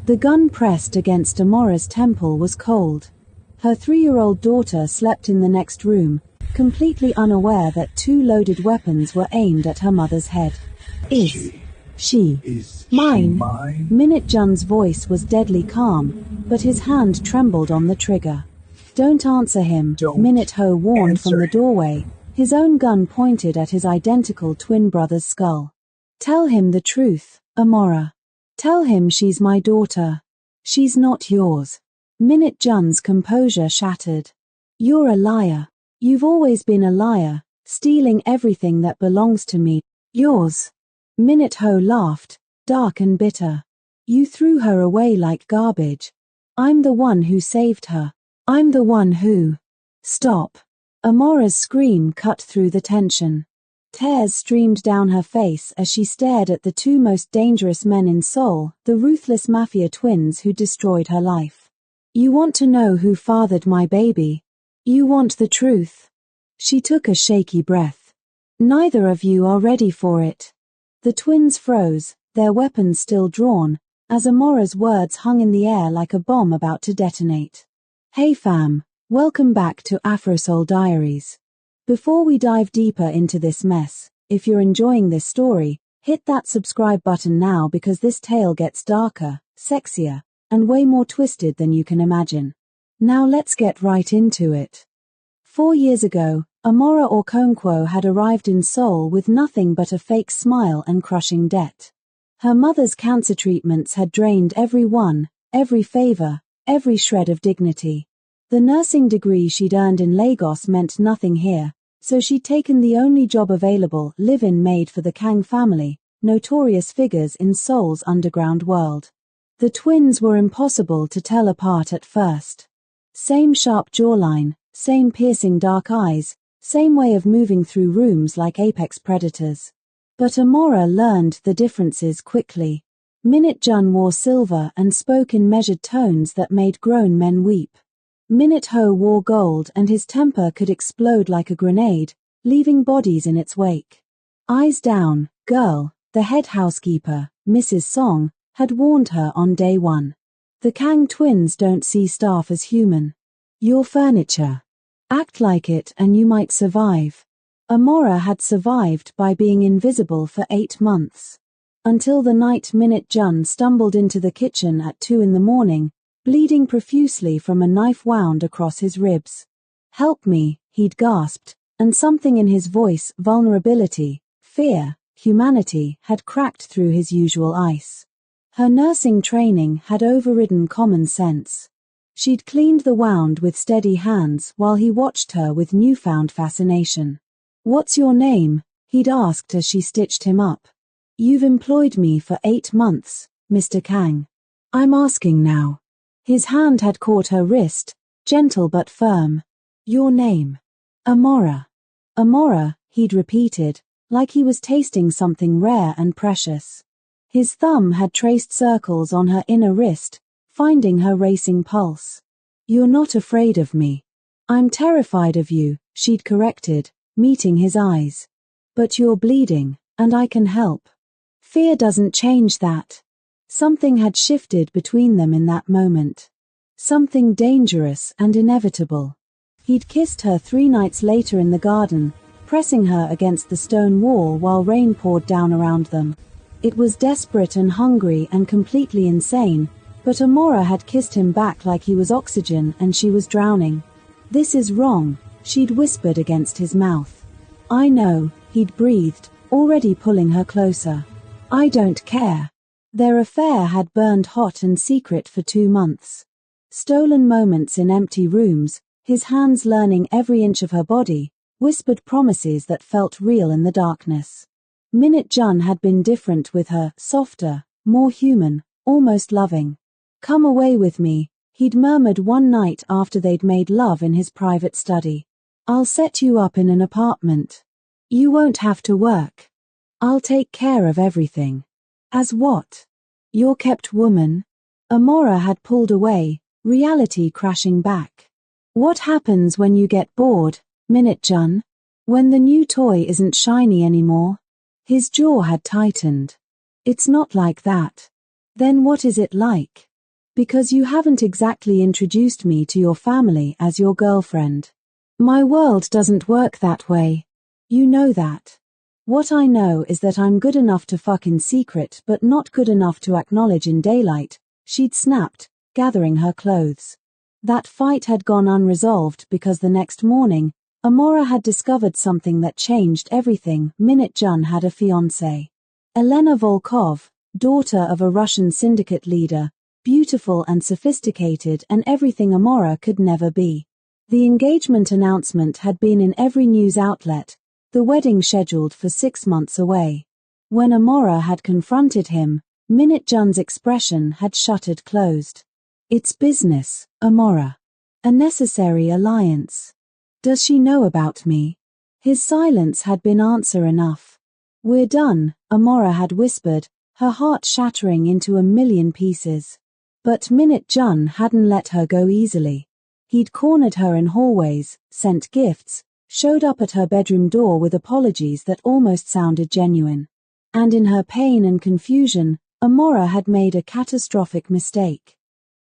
The gun pressed against Amora's temple was cold. Her 3-year-old daughter slept in the next room, completely unaware that 2 loaded weapons were aimed at her mother's head. Is she mine? Minute Jun's voice was deadly calm, but his hand trembled on the trigger. Don't answer him, Minute Ho warned from the doorway, his own gun pointed at his identical twin brother's skull. Tell him the truth, Amora. Tell him she's my daughter. She's not yours. Minute Jun's composure shattered. You're a liar. You've always been a liar, stealing everything that belongs to me. Yours. Minute Ho laughed, dark and bitter. You threw her away like garbage. I'm the one who saved her. I'm the one who... Stop. Amora's scream cut through the tension. Tears streamed down her face as she stared at the 2 most dangerous men in Seoul, the ruthless Mafia twins who destroyed her life. You want to know who fathered my baby? You want the truth? She took a shaky breath. Neither of you are ready for it. The twins froze, their weapons still drawn, as Amora's words hung in the air like a bomb about to detonate. Hey fam, welcome back to Afro Soul Diaries. Before we dive deeper into this mess, if you're enjoying this story, hit that subscribe button now because this tale gets darker, sexier, and way more twisted than you can imagine. Now let's get right into it. 4 years ago, Amora Okonkwo had arrived in Seoul with nothing but a fake smile and crushing debt. Her mother's cancer treatments had drained every favor, every shred of dignity. The nursing degree she'd earned in Lagos meant nothing here, so she'd taken the only job available, live-in maid for the Kang family, notorious figures in Seoul's underground world. The twins were impossible to tell apart at first. Same sharp jawline, same piercing dark eyes, same way of moving through rooms like apex predators. But Amora learned the differences quickly. Minute Jun wore silver and spoke in measured tones that made grown men weep. Minute Ho wore gold and his temper could explode like a grenade, leaving bodies in its wake. Eyes down, girl, the head housekeeper, Mrs. Song, had warned her on day 1. The Kang twins don't see staff as human. You're furniture. Act like it and you might survive. Amora had survived by being invisible for 8 months. Until the night Minute Jun stumbled into the kitchen at 2 in the morning, bleeding profusely from a knife wound across his ribs. Help me, he'd gasped, and something in his voice, vulnerability, fear, humanity, had cracked through his usual ice. Her nursing training had overridden common sense. She'd cleaned the wound with steady hands while he watched her with newfound fascination. What's your name? He'd asked as she stitched him up. You've employed me for 8 months, Mr. Kang. I'm asking now. His hand had caught her wrist, gentle but firm. Your name? Amora. Amora, he'd repeated, like he was tasting something rare and precious. His thumb had traced circles on her inner wrist, finding her racing pulse. You're not afraid of me. I'm terrified of you, she'd corrected, meeting his eyes. But you're bleeding, and I can help. Fear doesn't change that. Something had shifted between them in that moment. Something dangerous and inevitable. He'd kissed her 3 nights later in the garden, pressing her against the stone wall while rain poured down around them. It was desperate and hungry and completely insane, but Amora had kissed him back like he was oxygen and she was drowning. This is wrong, she'd whispered against his mouth. I know, he'd breathed, already pulling her closer. I don't care. Their affair had burned hot and secret for 2 months. Stolen moments in empty rooms, his hands learning every inch of her body, whispered promises that felt real in the darkness. Minute Jun had been different with her, softer, more human, almost loving. Come away with me, he'd murmured one night after they'd made love in his private study. I'll set you up in an apartment. You won't have to work. I'll take care of everything. As what? Your kept woman? Amora had pulled away, reality crashing back. What happens when you get bored, Minute Jun? When the new toy isn't shiny anymore? His jaw had tightened. It's not like that. Then what is it like? Because you haven't exactly introduced me to your family as your girlfriend. My world doesn't work that way. You know that. What I know is that I'm good enough to fuck in secret but not good enough to acknowledge in daylight, she'd snapped, gathering her clothes. That fight had gone unresolved because the next morning, Amora had discovered something that changed everything. Minute Jun had a fiancée. Elena Volkov, daughter of a Russian syndicate leader, beautiful and sophisticated and everything Amora could never be. The engagement announcement had been in every news outlet, the wedding scheduled for 6 months away. When Amora had confronted him, Minute Jun's expression had shuttered closed. It's business, Amora. A necessary alliance. Does she know about me? His silence had been answer enough. We're done, Amora had whispered, her heart shattering into a million pieces. But Minute Jun hadn't let her go easily. He'd cornered her in hallways, sent gifts, showed up at her bedroom door with apologies that almost sounded genuine. And in her pain and confusion, Amora had made a catastrophic mistake.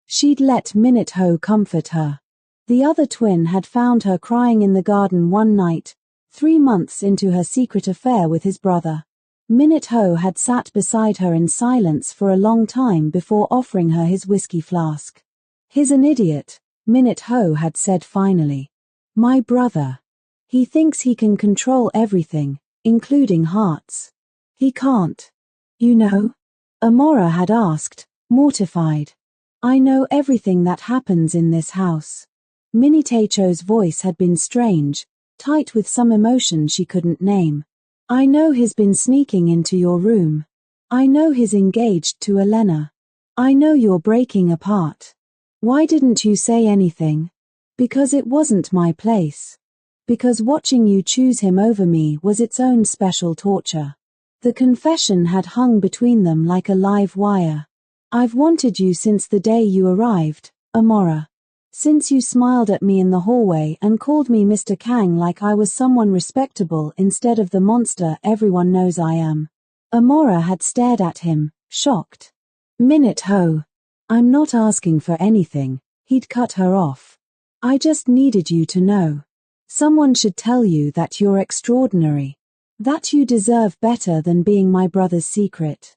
She'd let Minute Ho comfort her. The other twin had found her crying in the garden one night, 3 months into her secret affair with his brother. Minute Ho had sat beside her in silence for a long time before offering her his whiskey flask. He's an idiot, Minute Ho had said finally. My brother. He thinks he can control everything, including hearts. He can't. You know? Amora had asked, mortified. I know everything that happens in this house. Minnie Tacho's voice had been strange, tight with some emotion she couldn't name. I know he's been sneaking into your room. I know he's engaged to Elena. I know you're breaking apart. Why didn't you say anything? Because it wasn't my place. Because watching you choose him over me was its own special torture. The confession had hung between them like a live wire. I've wanted you since the day you arrived, Amora. Since you smiled at me in the hallway and called me Mr. Kang like I was someone respectable instead of the monster everyone knows I am. Amora had stared at him, shocked. Minute Ho. I'm not asking for anything, he'd cut her off. I just needed you to know. Someone should tell you that you're extraordinary. That you deserve better than being my brother's secret.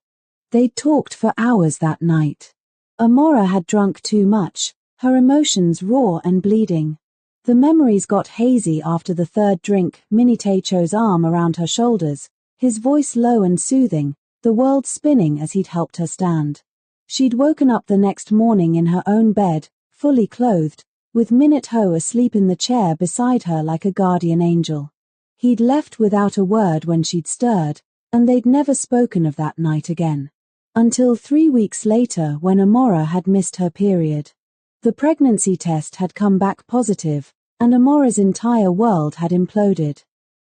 They'd talked for hours that night. Amora had drunk too much, her emotions raw and bleeding. The memories got hazy after the third drink. Minnie Tacho's arm around her shoulders, his voice low and soothing, the world spinning as he'd helped her stand. She'd woken up the next morning in her own bed, fully clothed, with Minute Ho asleep in the chair beside her like a guardian angel. He'd left without a word when she'd stirred, and they'd never spoken of that night again. Until 3 weeks later when Amora had missed her period. The pregnancy test had come back positive, and Amora's entire world had imploded.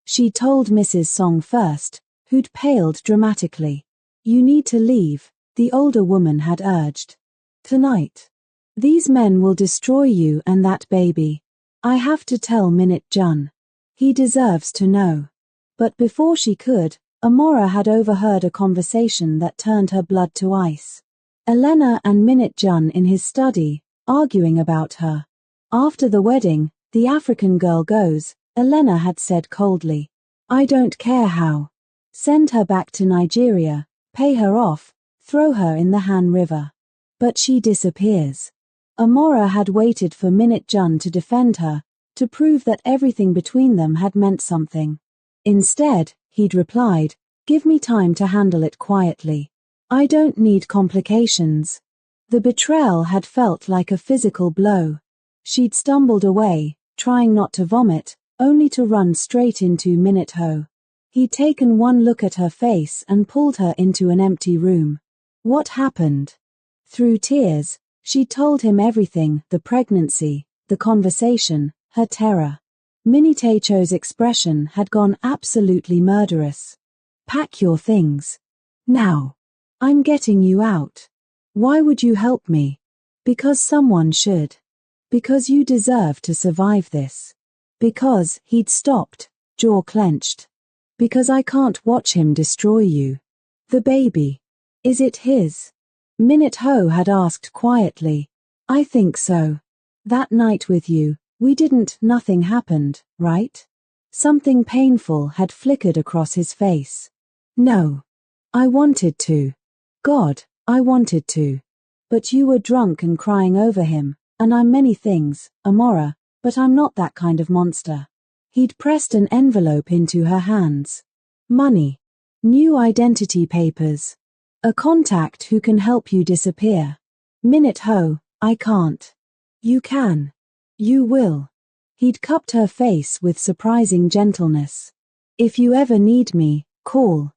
She told Mrs. Song first, who'd paled dramatically. You need to leave, the older woman had urged. Tonight. These men will destroy you and that baby. I have to tell Minute Jun. He deserves to know. But before she could, Amora had overheard a conversation that turned her blood to ice. Elena and Minute Jun in his study, arguing about her. After the wedding, the African girl goes, Elena had said coldly. I don't care how. Send her back to Nigeria, pay her off, throw her in the Han River. But she disappears. Amora had waited for Minute Jun to defend her, to prove that everything between them had meant something. Instead, he'd replied, give me time to handle it quietly. I don't need complications. The betrayal had felt like a physical blow. She'd stumbled away, trying not to vomit, only to run straight into Minute Ho. He'd taken one look at her face and pulled her into an empty room. What happened? Through tears, she told him everything, the pregnancy, the conversation, her terror. Minnie Tacho's expression had gone absolutely murderous. Pack your things. Now. I'm getting you out. Why would you help me? Because someone should. Because you deserve to survive this. Because he'd stopped, jaw clenched. Because I can't watch him destroy you. The baby. Is it his? Minute Ho had asked quietly. I think so. That night with you, nothing happened, right? Something painful had flickered across his face. No. I wanted to. God, I wanted to. But you were drunk and crying over him, and I'm many things, Amora, but I'm not that kind of monster. He'd pressed an envelope into her hands. Money. New identity papers. A contact who can help you disappear. Minute Ho, I can't. You can. You will. He'd cupped her face with surprising gentleness. If you ever need me, call.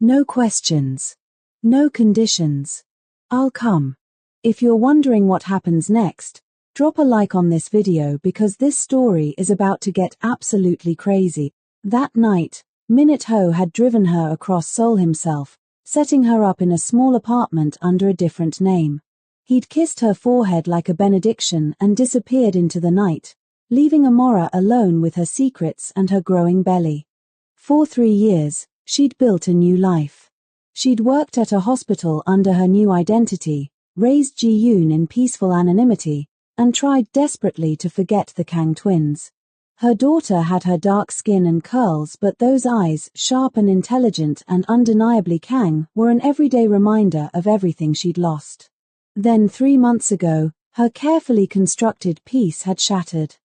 No questions. No conditions. I'll come. If you're wondering what happens next, drop a like on this video because this story is about to get absolutely crazy. That night, Minute Ho had driven her across Seoul himself, setting her up in a small apartment under a different name. He'd kissed her forehead like a benediction and disappeared into the night, leaving Amora alone with her secrets and her growing belly. For 3 years, she'd built a new life. She'd worked at a hospital under her new identity, raised Ji-yoon in peaceful anonymity, and tried desperately to forget the Kang twins. Her daughter had her dark skin and curls, but those eyes, sharp and intelligent and undeniably Kang, were an everyday reminder of everything she'd lost. Then 3 months ago, her carefully constructed peace had shattered.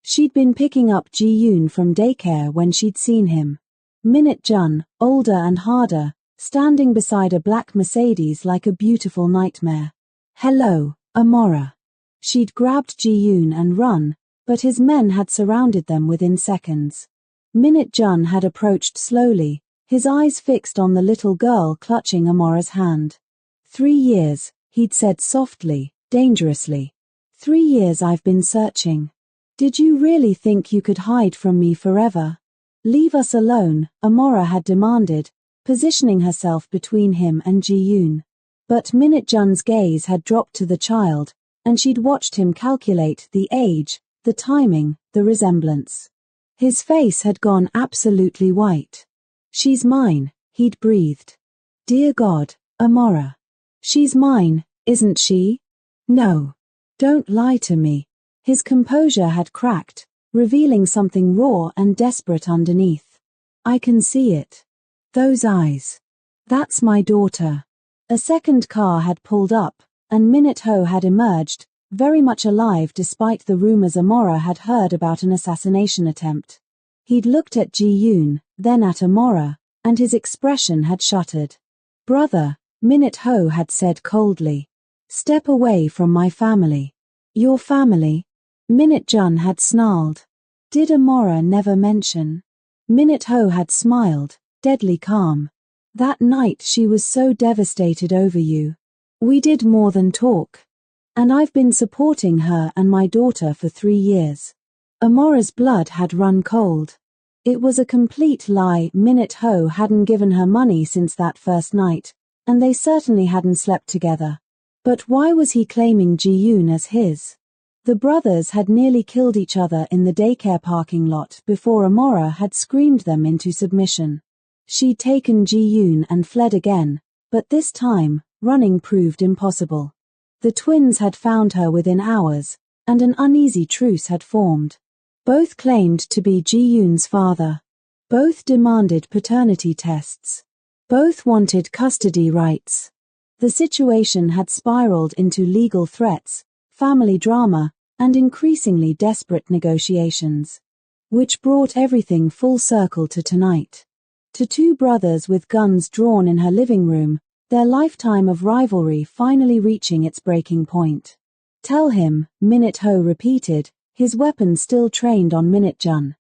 She'd been picking up Ji-yoon from daycare when she'd seen him. Minute Jun, older and harder, standing beside a black Mercedes like a beautiful nightmare. Hello, Amora. She'd grabbed Ji-yoon and run, but his men had surrounded them within seconds. Minute Jun had approached slowly, his eyes fixed on the little girl clutching Amora's hand. 3 years, he'd said softly, dangerously. 3 years I've been searching. Did you really think you could hide from me forever? Leave us alone, Amora had demanded, positioning herself between him and Ji-yoon. But Minute Jun's gaze had dropped to the child, and she'd watched him calculate the age, the timing, the resemblance. His face had gone absolutely white. She's mine, he'd breathed. Dear God, Amora. She's mine, isn't she? No. Don't lie to me. His composure had cracked, revealing something raw and desperate underneath. I can see it. Those eyes. That's my daughter. A second car had pulled up, and Minute Ho had emerged, very much alive despite the rumors Amora had heard about an assassination attempt. He'd looked at Ji-yoon, then at Amora, and his expression had shuttered. Brother, Minute Ho had said coldly. Step away from my family. Your family? Minute Jun had snarled. Did Amora never mention? Minute Ho had smiled, deadly calm. That night she was so devastated over you. We did more than talk. And I've been supporting her and my daughter for 3 years. Amora's blood had run cold. It was a complete lie. Minute Ho hadn't given her money since that first night, and they certainly hadn't slept together. But why was he claiming Ji-yoon as his? The brothers had nearly killed each other in the daycare parking lot before Amora had screamed them into submission. She'd taken Ji-yoon and fled again, but this time, running proved impossible. The twins had found her within hours, and an uneasy truce had formed. Both claimed to be Ji-yoon's father. Both demanded paternity tests. Both wanted custody rights. The situation had spiraled into legal threats, family drama, and increasingly desperate negotiations. Which brought everything full circle to tonight. To 2 brothers with guns drawn in her living room, their lifetime of rivalry finally reaching its breaking point. Tell him, Minute Ho repeated, his weapon still trained on Minute Jun.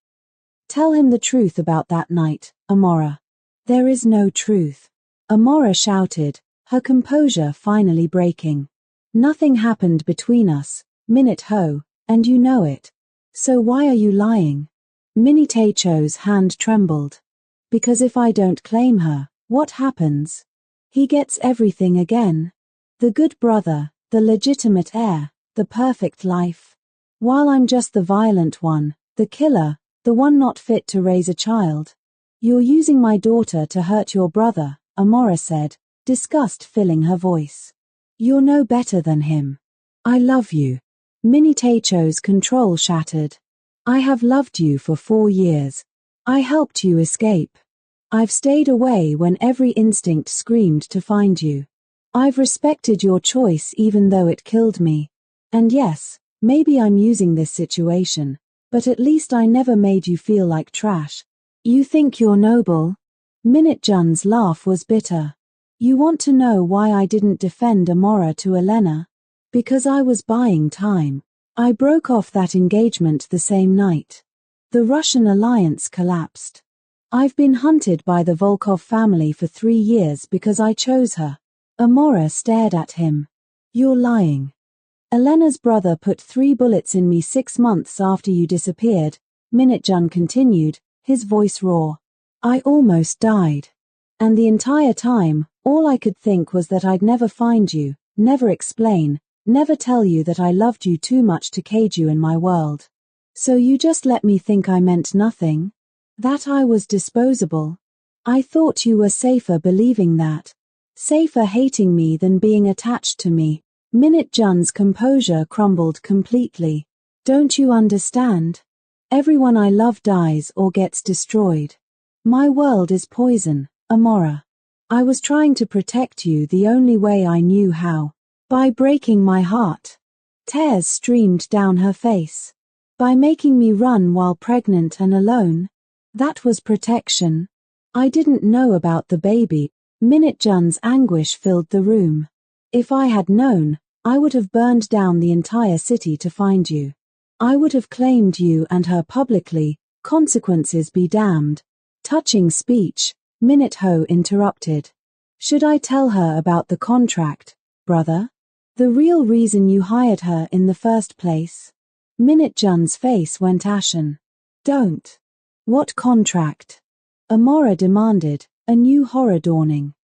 Tell him the truth about that night, Amora. There is no truth. Amora shouted, her composure finally breaking. Nothing happened between us, Minute Ho, and you know it. So why are you lying? Minnie Taecho's hand trembled. Because if I don't claim her, what happens? He gets everything again. The good brother, the legitimate heir, the perfect life. While I'm just the violent one, the killer, the one not fit to raise a child. You're using my daughter to hurt your brother, Amora said, disgust filling her voice. You're no better than him. I love you. Minitacho's control shattered. I have loved you for 4 years. I helped you escape. I've stayed away when every instinct screamed to find you. I've respected your choice even though it killed me. And yes, maybe I'm using this situation, but at least I never made you feel like trash. You think you're noble? Minute-Jun's laugh was bitter. You want to know why I didn't defend Amora to Elena? Because I was buying time. I broke off that engagement the same night. The Russian alliance collapsed. I've been hunted by the Volkov family for 3 years because I chose her. Amora stared at him. You're lying. Elena's brother put 3 bullets in me 6 months after you disappeared, Minute-Jun continued, his voice raw. I almost died. And the entire time, all I could think was that I'd never find you, never explain, never tell you that I loved you too much to cage you in my world. So you just let me think I meant nothing? That I was disposable? I thought you were safer believing that. Safer hating me than being attached to me. Minute-Jun's composure crumbled completely. Don't you understand? Everyone I love dies or gets destroyed. My world is poison, Amora. I was trying to protect you the only way I knew how. By breaking my heart. Tears streamed down her face. By making me run while pregnant and alone. That was protection. I didn't know about the baby. Minute-Jun's anguish filled the room. If I had known, I would have burned down the entire city to find you. I would have claimed you and her publicly, consequences be damned. Touching speech, Minute-Ho interrupted. Should I tell her about the contract, brother? The real reason you hired her in the first place? Minute-Jun's face went ashen. Don't. What contract? Amora demanded, a new horror dawning.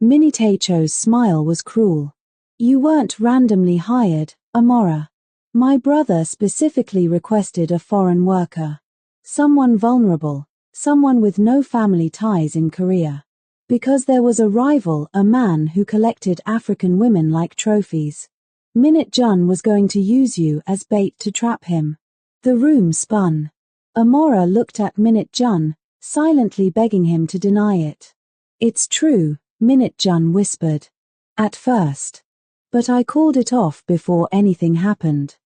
Minitacho's smile was cruel. You weren't randomly hired, Amora. My brother specifically requested a foreign worker. Someone vulnerable, someone with no family ties in Korea. Because there was a rival, a man who collected African women like trophies. Minute-Jun was going to use you as bait to trap him. The room spun. Amora looked at Minute-Jun, silently begging him to deny it. It's true, Minute-Jun whispered. At first. But I called it off before anything happened.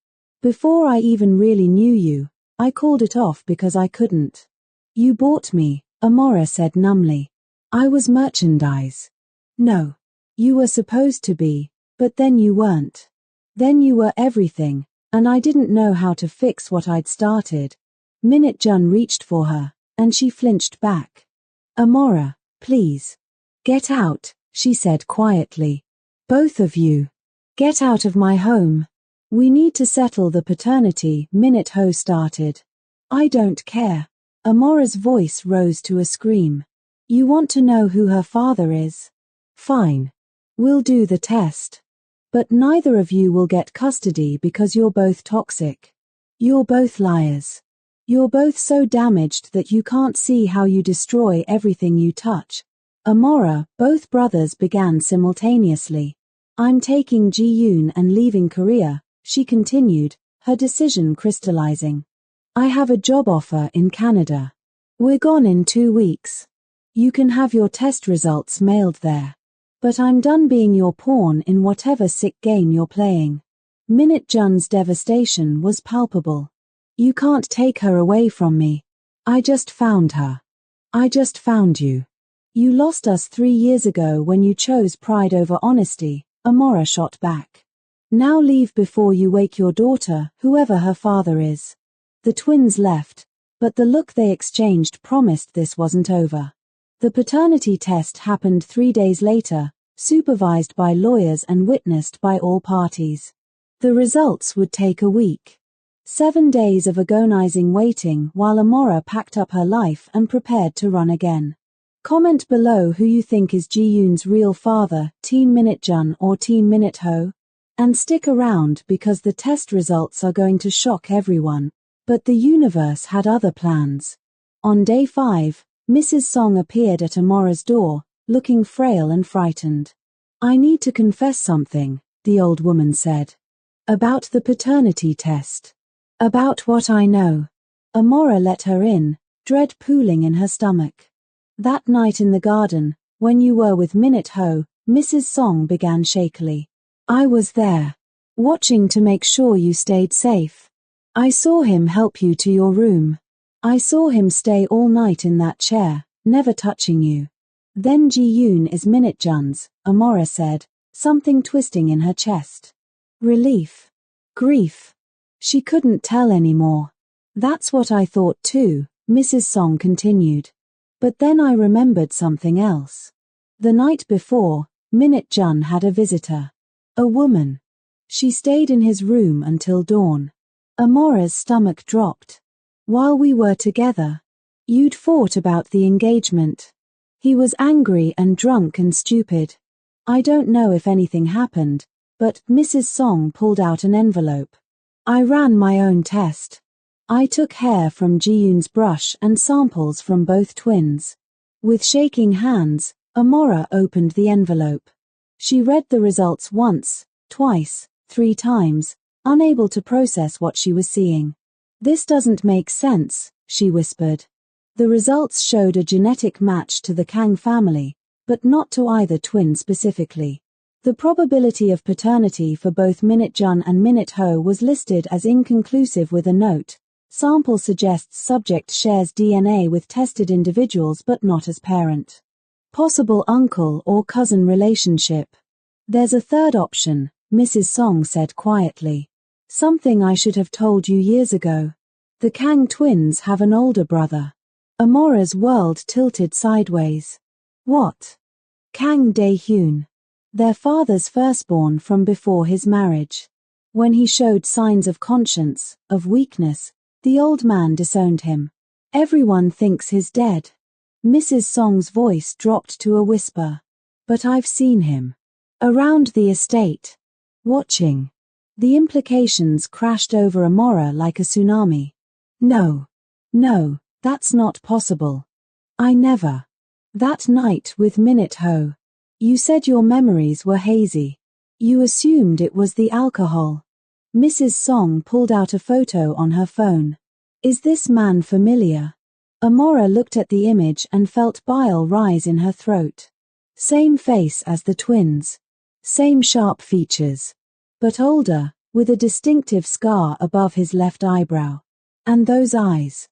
Before I even really knew you, I called it off because I couldn't. You bought me, Amora said numbly. I was merchandise. No. You were supposed to be, but then you weren't. Then you were everything, and I didn't know how to fix what I'd started. Minute-Jun reached for her, and she flinched back. Amora, please. Get out, she said quietly. Both of you. Get out of my home. We need to settle the paternity, Minute-Ho started. I don't care. Amora's voice rose to a scream. You want to know who her father is? Fine. We'll do the test. But neither of you will get custody because you're both toxic. You're both liars. You're both so damaged that you can't see how you destroy everything you touch. Amora, both brothers began simultaneously. I'm taking Ji-yoon and leaving Korea, she continued, her decision crystallizing. I have a job offer in Canada. We're gone in 2 weeks. You can have your test results mailed there. But I'm done being your pawn in whatever sick game you're playing. Minute-Jun's devastation was palpable. You can't take her away from me. I just found her. I just found you. You lost us 3 years ago when you chose pride over honesty, Amora shot back. Now leave before you wake your daughter, whoever her father is. The twins left, but the look they exchanged promised this wasn't over. The paternity test happened 3 days later, supervised by lawyers and witnessed by all parties. The results would take a week. 7 days of agonizing waiting while Amora packed up her life and prepared to run again. Comment below who you think is Ji-yoon's real father, Team Minute-Jun or Team Minute-Ho. And stick around because the test results are going to shock everyone. But the universe had other plans. On day 5, Mrs. Song appeared at Amora's door, looking frail and frightened. I need to confess something, the old woman said. About the paternity test. About what I know. Amora let her in, dread pooling in her stomach. That night in the garden, when you were with Minute Ho, Mrs. Song began shakily. I was there, watching to make sure you stayed safe. I saw him help you to your room. I saw him stay all night in that chair, never touching you. Then Ji-yoon is Minute Jun's, Amora said, something twisting in her chest. Relief. Grief. She couldn't tell anymore. That's what I thought too, Mrs. Song continued. But then I remembered something else. The night before, Minute Jun had a visitor. A woman. She stayed in his room until dawn. Amora's stomach dropped. While we were together, you'd fought about the engagement. He was angry and drunk and stupid. I don't know if anything happened, but Mrs. Song pulled out an envelope. I ran my own test. I took hair from Ji-yoon's brush and samples from both twins. With shaking hands, Amora opened the envelope. She read the results once, twice, 3 times, unable to process what she was seeing. This doesn't make sense, she whispered. The results showed a genetic match to the Kang family, but not to either twin specifically. The probability of paternity for both Minute Jun and Minute Ho was listed as inconclusive with a note. Sample suggests subject shares DNA with tested individuals but not as parent. Possible uncle or cousin relationship. There's a third option, Mrs. Song said quietly. Something I should have told you years ago. The Kang twins have an older brother. Amora's world tilted sideways. What? Kang Dae-hyun. Their father's firstborn from before his marriage. When he showed signs of conscience, of weakness, the old man disowned him. Everyone thinks he's dead. Mrs. Song's voice dropped to a whisper. But I've seen him. Around the estate. Watching. The implications crashed over Amora like a tsunami. No. No, that's not possible. I never. That night with Minute Ho. You said your memories were hazy. You assumed it was the alcohol. Mrs. Song pulled out a photo on her phone. Is this man familiar? Amora looked at the image and felt bile rise in her throat. Same face as the twins. Same sharp features. But older, with a distinctive scar above his left eyebrow. And those eyes.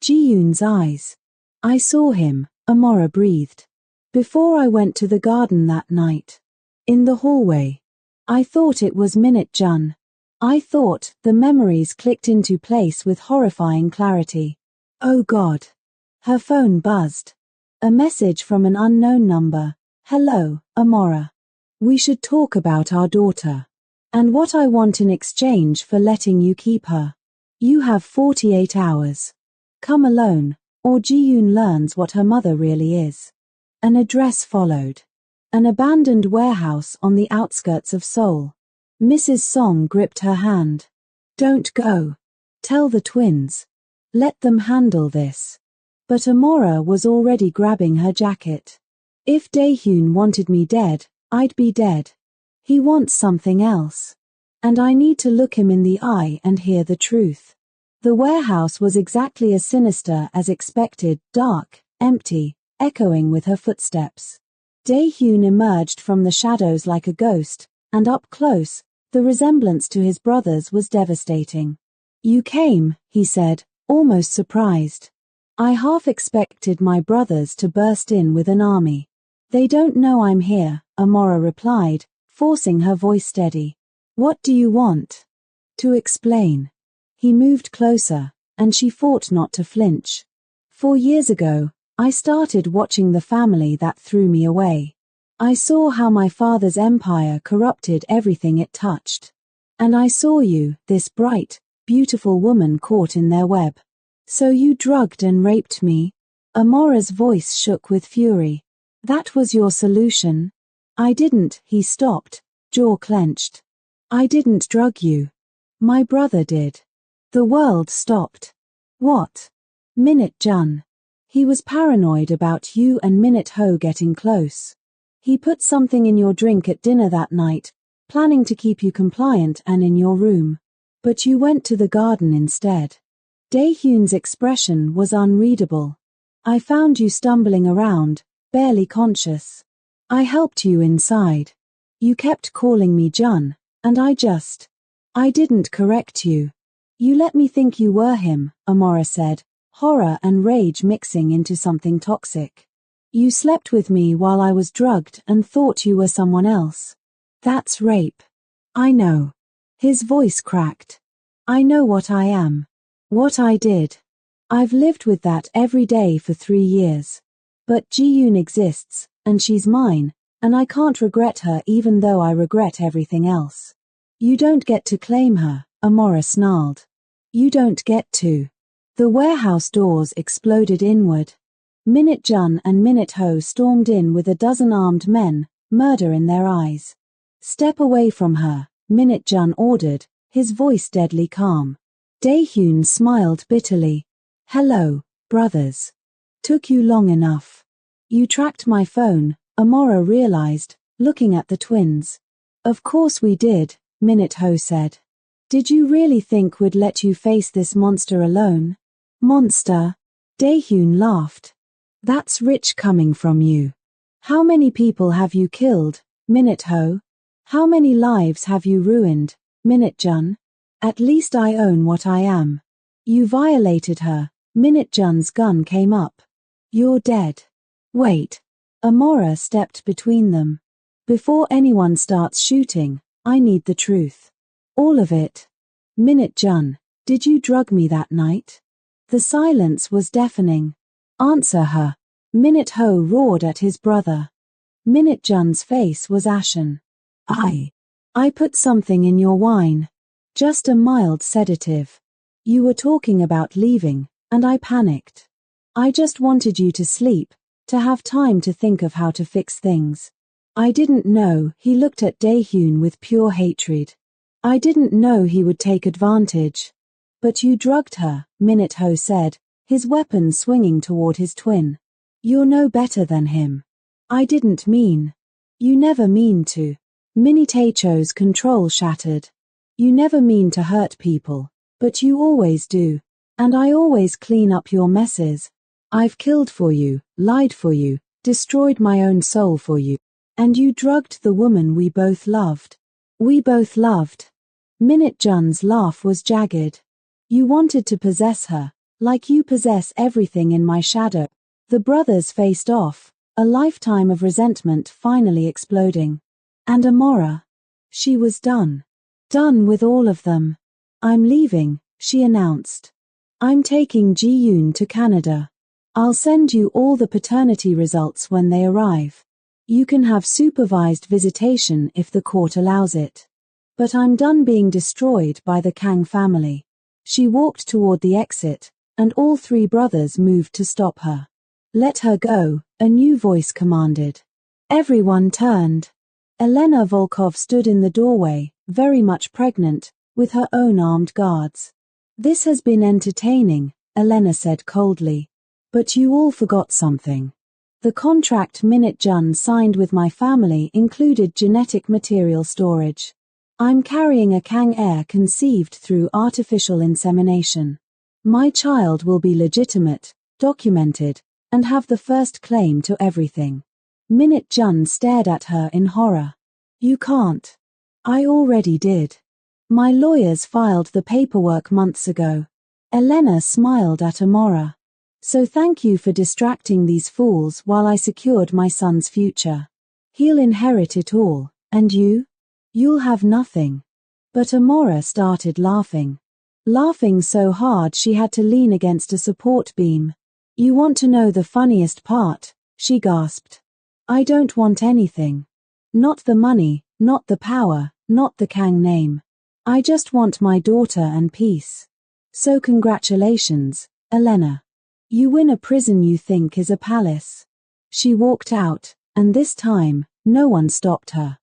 Ji-yoon's eyes. I saw him, Amora breathed. Before I went to the garden that night. In the hallway. I thought it was Minute Jun. I thought the memories clicked into place with horrifying clarity. Oh God. Her phone buzzed. A message from an unknown number. Hello, Amora. We should talk about our daughter. And what I want in exchange for letting you keep her. You have 48 hours. Come alone, or Ji-yoon learns what her mother really is. An address followed. An abandoned warehouse on the outskirts of Seoul. Mrs. Song gripped her hand. Don't go. Tell the twins. Let them handle this. But Amora was already grabbing her jacket. If Dae-hyun wanted me dead, I'd be dead. He wants something else. And I need to look him in the eye and hear the truth. The warehouse was exactly as sinister as expected, dark, empty, echoing with her footsteps. Dae-hyun emerged from the shadows like a ghost, and up close, the resemblance to his brothers was devastating. You came, he said, almost surprised. I half expected my brothers to burst in with an army. They don't know I'm here, Amora replied, forcing her voice steady. What do you want? To explain. He moved closer, and she fought not to flinch. 4 years ago, I started watching the family that threw me away. I saw how my father's empire corrupted everything it touched. And I saw you, this bright, beautiful woman caught in their web. So you drugged and raped me? Amora's voice shook with fury. That was your solution? I didn't, he stopped, jaw clenched. I didn't drug you. My brother did. The world stopped. What? Minute Jun. He was paranoid about you and Minute Ho getting close. He put something in your drink at dinner that night, planning to keep you compliant and in your room. But you went to the garden instead. Daehyun's expression was unreadable. I found you stumbling around, barely conscious. I helped you inside. You kept calling me Jun, and I didn't correct you. You let me think you were him, Amora said, horror and rage mixing into something toxic. You slept with me while I was drugged and thought you were someone else. That's rape. I know. His voice cracked. I know what I am. What I did. I've lived with that every day for 3 years. But Ji-yoon exists, and she's mine, and I can't regret her even though I regret everything else. You don't get to claim her, Amora snarled. You don't get to. The warehouse doors exploded inward. Minute Jun and Minute Ho stormed in with a dozen armed men, murder in their eyes. Step away from her, Minute Jun ordered, his voice deadly calm. Daehyun smiled bitterly. Hello, brothers. Took you long enough. You tracked my phone, Amora realized, looking at the twins. Of course we did, Minute Ho said. Did you really think we'd let you face this monster alone? Monster? Daehyun laughed. That's rich coming from you. How many people have you killed, Minute Ho? How many lives have you ruined, Minute Jun? At least I own what I am. You violated her, Minute Jun's gun came up. You're dead. Wait. Amora stepped between them. Before anyone starts shooting, I need the truth. All of it. Minute Jun, did you drug me that night? The silence was deafening. Answer her. Minute Ho roared at his brother. Minute Jun's face was ashen. I put something in your wine. Just a mild sedative. You were talking about leaving, and I panicked. I just wanted you to sleep, to have time to think of how to fix things. I didn't know. He looked at Daehyun with pure hatred. I didn't know he would take advantage. But you drugged her, Minute Ho said, his weapon swinging toward his twin. You're no better than him. I didn't mean. You never mean to. Minute Cho's control shattered. You never mean to hurt people, but you always do. And I always clean up your messes. I've killed for you, lied for you, destroyed my own soul for you. And you drugged the woman we both loved. We both loved. Minute Jun's laugh was jagged. You wanted to possess her, like you possess everything in my shadow. The brothers faced off, a lifetime of resentment finally exploding. And Amora. She was done. Done with all of them. I'm leaving, she announced. I'm taking Ji-yoon to Canada. I'll send you all the paternity results when they arrive. You can have supervised visitation if the court allows it. But I'm done being destroyed by the Kang family. She walked toward the exit, and all 3 brothers moved to stop her. Let her go, a new voice commanded. Everyone turned. Elena Volkov stood in the doorway, very much pregnant, with her own armed guards. This has been entertaining, Elena said coldly. But you all forgot something. The contract Minute Jun signed with my family included genetic material storage. I'm carrying a Kang heir conceived through artificial insemination. My child will be legitimate, documented, and have the first claim to everything. Minute Jun stared at her in horror. You can't. I already did. My lawyers filed the paperwork months ago. Elena smiled at Amora. So thank you for distracting these fools while I secured my son's future. He'll inherit it all, and you? You'll have nothing. But Amora started laughing. Laughing so hard she had to lean against a support beam. You want to know the funniest part? She gasped. I don't want anything. Not the money, not the power, not the Kang name. I just want my daughter and peace. So congratulations, Elena. You win a prison you think is a palace. She walked out, and this time, no one stopped her.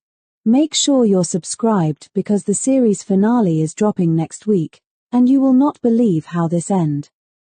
Make sure you're subscribed because the series finale is dropping next week, and you will not believe how this ends.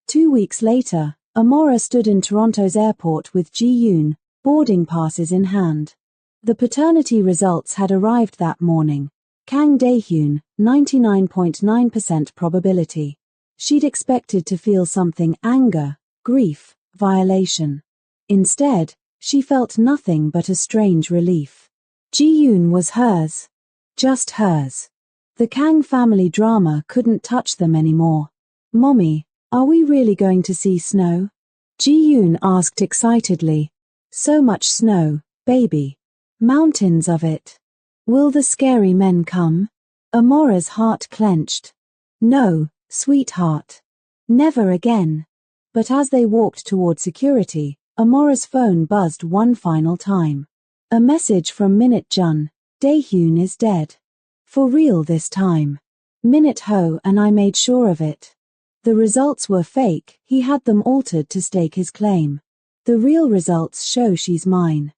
2 weeks later, Amora stood in Toronto's airport with Ji-yoon, boarding passes in hand. The paternity results had arrived that morning. Kang Daehyun, 99.9% probability. She'd expected to feel something: anger, grief, violation. Instead, she felt nothing but a strange relief. Ji-yoon was hers. Just hers. The Kang family drama couldn't touch them anymore. "Mommy, are we really going to see snow?" Ji-yoon asked excitedly. "So much snow, baby. Mountains of it. Will the scary men come?" Amora's heart clenched. "No, sweetheart. Never again." But as they walked toward security, Amora's phone buzzed one final time. A message from Minute Jun. "Daehyun is dead. For real this time. Minute Ho and I made sure of it. The results were fake, he had them altered to stake his claim. The real results show she's mine.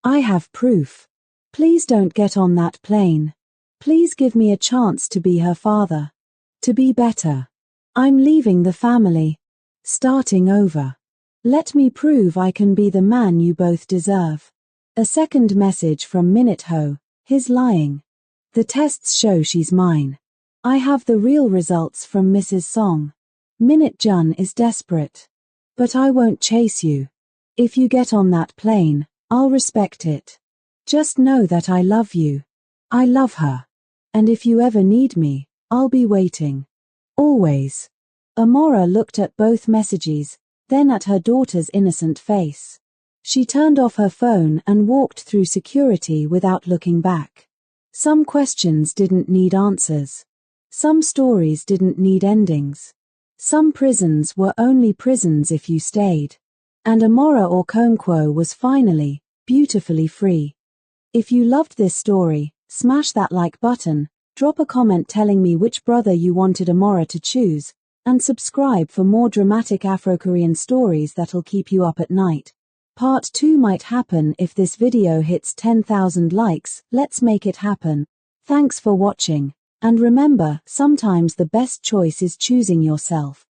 I have proof. Please don't get on that plane. Please give me a chance to be her father. To be better. I'm leaving the family. Starting over. Let me prove I can be the man you both deserve." A second message from Minute Ho. "His lying. The tests show she's mine. I have the real results from Mrs. Song. Minute Jun is desperate. But I won't chase you. If you get on that plane, I'll respect it. Just know that I love you. I love her. And if you ever need me, I'll be waiting. Always." Amora looked at both messages, then at her daughter's innocent face. She turned off her phone and walked through security without looking back. Some questions didn't need answers. Some stories didn't need endings. Some prisons were only prisons if you stayed. And Amora Okonkwo was finally, beautifully free. If you loved this story, smash that like button, drop a comment telling me which brother you wanted Amora to choose, and subscribe for more dramatic Afro-Korean stories that'll keep you up at night. Part 2 might happen if this video hits 10,000 likes. Let's make it happen. Thanks for watching. And remember, sometimes the best choice is choosing yourself.